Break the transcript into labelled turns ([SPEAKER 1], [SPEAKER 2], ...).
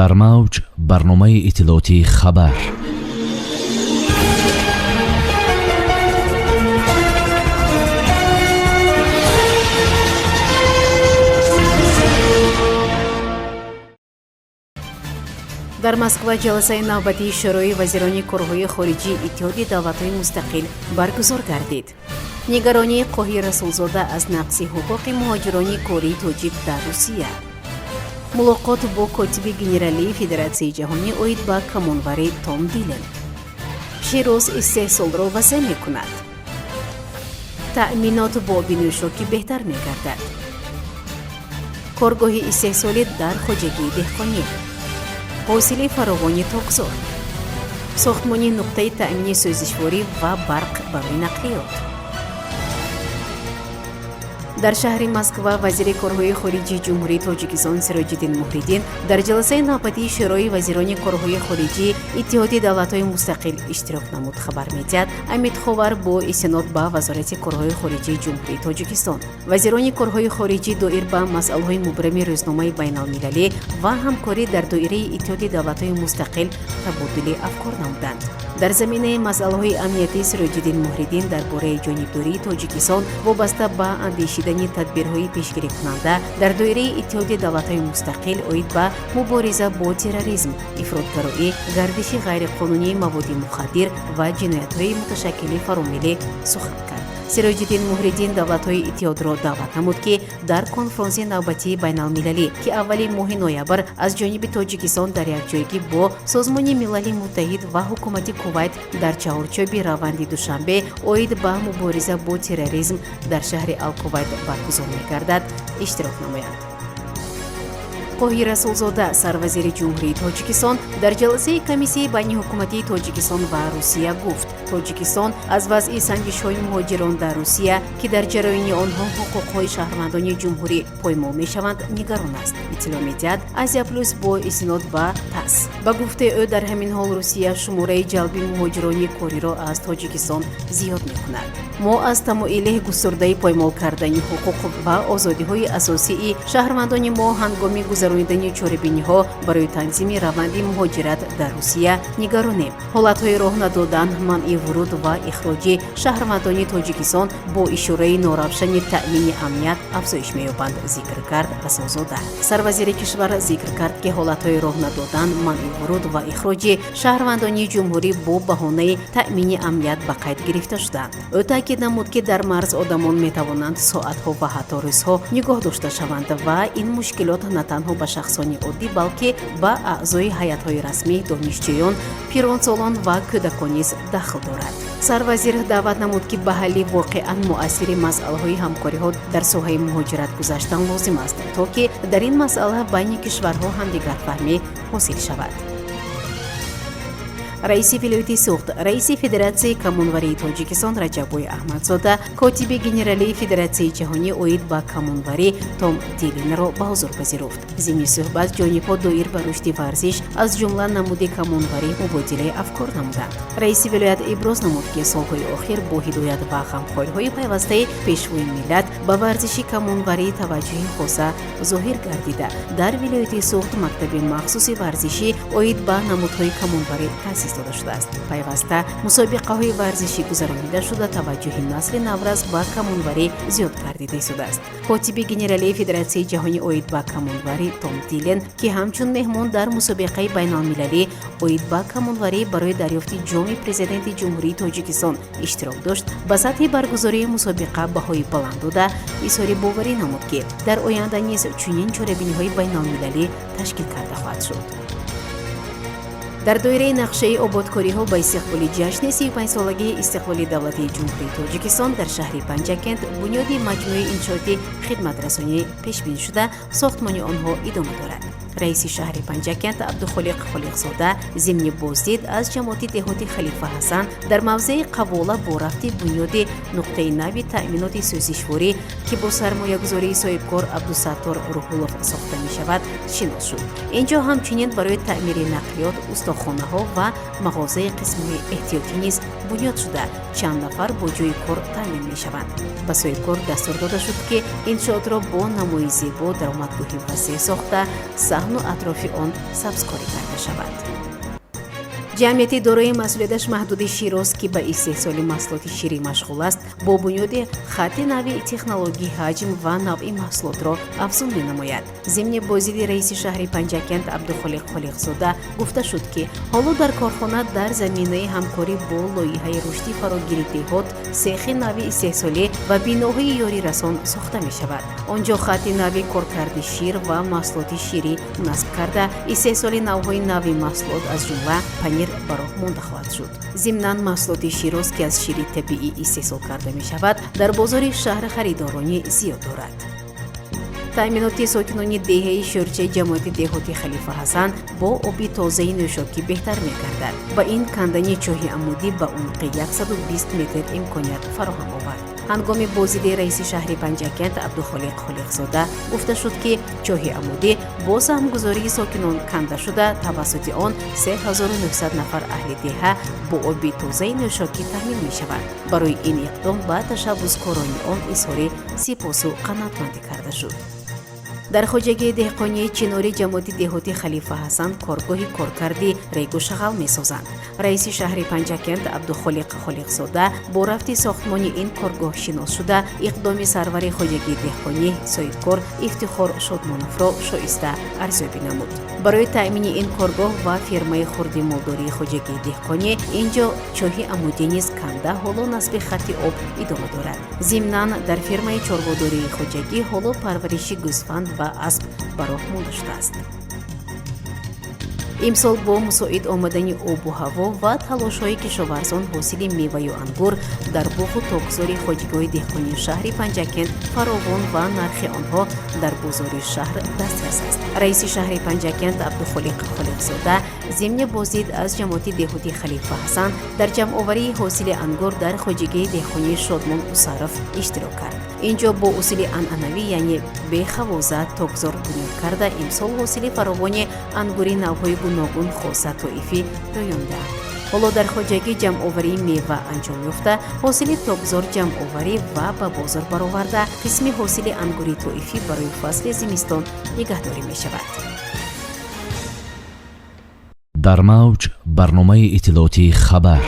[SPEAKER 1] дар мавҷ барномаи иттилоотии хабар.
[SPEAKER 2] дар Москва ҷаласаи навбатии шӯрои вазирони корҳои хориҷии иттиҳоди давлатҳои мустақил баргузор гардид. нигаронии Қоҳир Расулзода аз нақси ҳуқуқи муҳоҷирони кории тоҷик дар Русия. мулоқот бо котиби генералии Федератсияи ҷаҳонӣ оид ба камонварӣ Том Дилен. Ширӯз истеҳсолро васеъ мекунад. таъминот бо бинӯшокӣ беҳтар мегардад. коргоҳи истеҳсолӣ дар хоҷагии деҳқонӣ. ҳосили фаровони тоғзор. сохтмони нуқтаи таъмини сӯзишворӣ ва барқ барои нақлиёт. дар шаҳри Москва вазири корҳои хориҷии ҷумҳурии Тоҷикистон Сироҷиддин Муҳриддин дар ҷаласаи навбатии шӯрои вазирони корҳои хориҷии иттиҳоди давлатҳои мустақил иштирок намуд. хабар медиҳад Амид Ховар бо истинод ба вазорати корҳои хориҷии ҷумҳурии Тоҷикистон. вазирони корҳои хориҷӣ доир ба масъалаҳои мубрами рӯзномаи байналмилалӣ ва ҳамкорӣ дар доираи иттиҳоди давлатҳои мустақил табодули афкор намуданд. дар заминаи масъалаҳои амнияти Сироҷиддин Муҳриддин дар бораи ҷонибдории Тоҷикистон вобаста ба андешидани тадбирҳои пешгирикунанда дар доираи иттиҳоди давлатҳои мустақил оид ба мубориза бо терроризм, ифротгароӣ, гардиши ғайриқонунии маводи мухаддир ва ҷиноятҳои муташаккили фаромилӣ сухан кард. Сироҷиддин Муҳриддин давлатҳои иттиҳодро даъват намуд, ки дар конфронси навбатии байналмилалӣ, ки аввали моҳи ноябр аз ҷониби Тоҷикистон дар якҷоягӣ бо Созмони Милали Муттаҳид ва ҳукумати Кувайт дар чаҳорчоби раванди душанбе оид ба мубориза бо терроризм дар шаҳри Ал-Кувайт баргузор мегардад, иштирок намоянд. Қоҳир Расулзода, сарвазири ҷумҳурии Тоҷикистон, дар ҷаласаи комиссияи байни ҳукуматии Тоҷикистон ва Русия гуфт: Тоҷикистон аз вазъи санҷишҳои муҳоҷирон дар Русия, ки дар ҷараёни онҳо ҳуқуқҳои шаҳрвандони ҷумҳурӣ поймол мешаванд, нигарон аст. иттилоъ медиҳад Азия Плюс бо истинод ба ТАСС. ба гуфтаи ӯ, дар ҳамин ҳол Русия шумораи ҷалби муҳоҷирони кориро аз Тоҷикистон зиёд мекунад. мо аз тамоили густурдаи поймол кардани ҳуқуқ ва озодиҳои асосии шаҳрвандони мо ҳангоми гузарондани чорабиниҳо барои танзими раванди муҳоҷират дар Русия нигаронем. ҳолатҳои роҳ надодан, манъи вуруд ва ихроҷи шаҳрвандони Тоҷикистон бо ишораи норавшани таъмини амният афзоиш меёбанд, зикр кард Расулзода. сарвазири кишвар зикр кард, ки ҳолатҳои роҳ надодан, манъи вуруд ва ихроҷи шаҳрвандони ҷумҳурӣ бо баҳонаи таъмини амният ба қайд гирифта шуданд. ӯ таъкид намуд, ки дар марз одамон метавонанд соатҳо ва ҳатто рӯзҳо нигоҳ дошта шаванд ва ин мушкилот на танҳо ба шахсони оддӣ, балки ба аъзои ҳайатҳои расмӣ, донишҷӯён, пиронсолон ва кӯдакон низ дахл дорад. сарвазир даъват намуд, ки ба ҳалли воқеан муассири масъалаҳои ҳамкориҳо дар соҳаи муҳоҷират гузаштан лозим аст, то ки дар ин масъала байни кишварҳо ҳамдигарфаҳмӣ ҳосил шавад. раиси вилояти суғд, раиси Федератсияи Камонварии Тоҷикистон Раҷаббой Аҳмадзода, котиби генералии Федератсияи ҷаҳонӣ оид ба камонварӣ Том Диленро ба ҳузур пазируфт. зимни суҳбат ҷонибҳо доир ба рушди варзиш, аз ҷумла намуди камонварӣ мубодилаи афкор намуданд. раиси вилоят иброз намуд, ки солҳои охир бо ҳидоят ва ғамхориҳои пайвастаи пешвои миллат ба варзиши камонварӣ таваҷҷӯҳи хоса зоҳир гардида, дар вилояти суғд мактаби махсуси варзишӣ оид ба намудҳои камонварӣ таъсис дода шудааст. пайваста мусобиқаҳои варзишӣ гузаронида шуда, таваҷҷӯҳи насли навраз ба камонварӣ зиёд гардида истодааст. котиби генералии Федератсияи ҷаҳонӣ оид ба камонварӣ Том Дилен, ки ҳамчун меҳмон дар мусобиқаи байналмилалӣ оид ба камонварӣ барои дарёфти ҷоми президенти ҷумҳурии Тоҷикистон иштирок дошт, ба сатҳи баргузории мусобиқа баҳои баланд дода, изҳори боварӣ намуд, ки дар оянда низ чунин чорабиниҳои байналмилалӣ ташкил карда хоҳад шуд. дар доираи нақшаи ободкориҳо ба истиқболи ҷашни 35-солагии истиқболи давлатии ҷумҳурии Тоҷикистон дар шаҳри Панҷакент бунёди маҷмӯи иншооти хидматрасонӣ пешбинӣ шуда, сохтмони онҳо идома дорад. раиси шаҳри Панҷакент Абдухолиқ Холиқзода зимни боздид аз ҷамоати деҳоти Халифа Ҳасан дар мавзеи қавола бо рафти бунёди нуқтаи нави таъминоти сӯзишворӣ, ки бо сармоягузории соҳибкор Абдусаттор Рӯҳуллов сохта мешавад, шинос шуд. инҷо ҳамчунин барои таъмири нақлиёт устохонаҳо ва мағозаи қисмҳои эҳтиётӣ низ бунёд шуда, чанд нафар бо ҷойи кор таъмин мешаванд. ба соҳибкор дастур дода шуд, ки иншоотро бо намои зебо, даромадгоҳи васеъ сохта, лаҳну атрофи он сабзкорӣ карда шавад. ҷамъияти дорои масъулияташ маҳдуди широст ки ба истеҳсоли маҳсулоти ширӣ машғул аст бо бунёди хатти нави технологӣ ҳаҷм ва навъи маҳсулотро афзун менамояд. зимни бозиди раиси шаҳри Панҷакент Абдухолиқ Холиқзода гуфта шуд ки ҳоло дар корхона дар заминаи ҳамкорӣ бо лоиҳаи рушди фарогири деҳот сехи нави истеҳсолӣ ва биноҳои ёрирасон сохта мешавад. онҷо хатти нави коркарди шир ва маҳсулоти ширӣ насб карда истеҳсоли навъҳои нави маҳсулот аз ҷумла панир ба роҳ монда хоҳад шуд. зимнан маҳсулоти широст ки аз шири табиӣ истеҳсол карда мешавад дар бозори шаҳр харидорони зиёд дорад. таъминоти сокинони деҳаи шӯрчаи ҷамоати деҳоти Халифа Ҳасан бо оби тозаи нӯшокӣ беҳтар мегардад. ба ин кандани чоҳи амудӣ ба умқи 120 метр имконият фароҳам овард. ҳангоми бозиди раиси шаҳри Панҷакент Абдухолиқ Холиқзода гуфта шуд ки чоҳи амудӣ бо саҳмгузории сокинон канда шуда тавассути он 3900 нафар аҳли деҳа бо оби тозаи нӯшокӣ таъмин мешавад. барои ин иқдом ба ташаббускорони он изҳори сипосу қаноатмандӣ карда шуд. дар хоҷагии деҳқонии чинори ҷамоати деҳоти Халифа Ҳасан коргоҳи коркарди регу шағал месозанд. раиси шаҳри Панҷакент Абдухолиқ Холиқзода бо рафти сохтмони ин коргоҳ шинос шуда иқдоми сарвари хоҷагии деҳқонӣ соҳибкор Ифтихор Шодмоновро шоиста арзёбӣ намуд. барои таъмини ин коргоҳ ва фермаи хурди молдории хоҷагии деҳқонӣ инҷо чоҳи амудӣ низ канда ҳоло насби хатти об идома дорад. зимнан дар фермаи чорводории хоҷагӣ ҳоло парвариши гӯсфанд ва асб ба роҳ монда шудааст. имсол бо мусоид омадани обу ҳаво ва талошҳои кишоварзон ҳосили меваю ангур дар боғу тогзори хоҷагоҳи деҳқонии шаҳри Панҷакент фаровон ва нархи онҳо дар бозори шаҳр дастрас аст. раиси шаҳри Панҷакент Абдухолиқ Холиқзода зимни бозид аз ҷамоати деҳоти Халифа Ҳасан дар ҷамъоварии ҳосили ангур дар хоҷагии деҳқонии Шодмон Усаров иштирок кард. инҷо бо усули анъанавӣ яъне бехавоза тогзор бунёд карда имсол ҳосили фаровони ангури навъҳои гуногун хоса тоифӣ роёндаанд. ҳоло дар хоҷагӣ ҷамъоварии мева анҷом ёфта ҳосили тогзор ҷамъоварӣ ва ба бозор бароварда қисми ҳосили ангури тоифӣ барои фасли зимистон нигаҳдорӣ мешавад.
[SPEAKER 1] дар мавҷ барномаи иттилоотии хабар.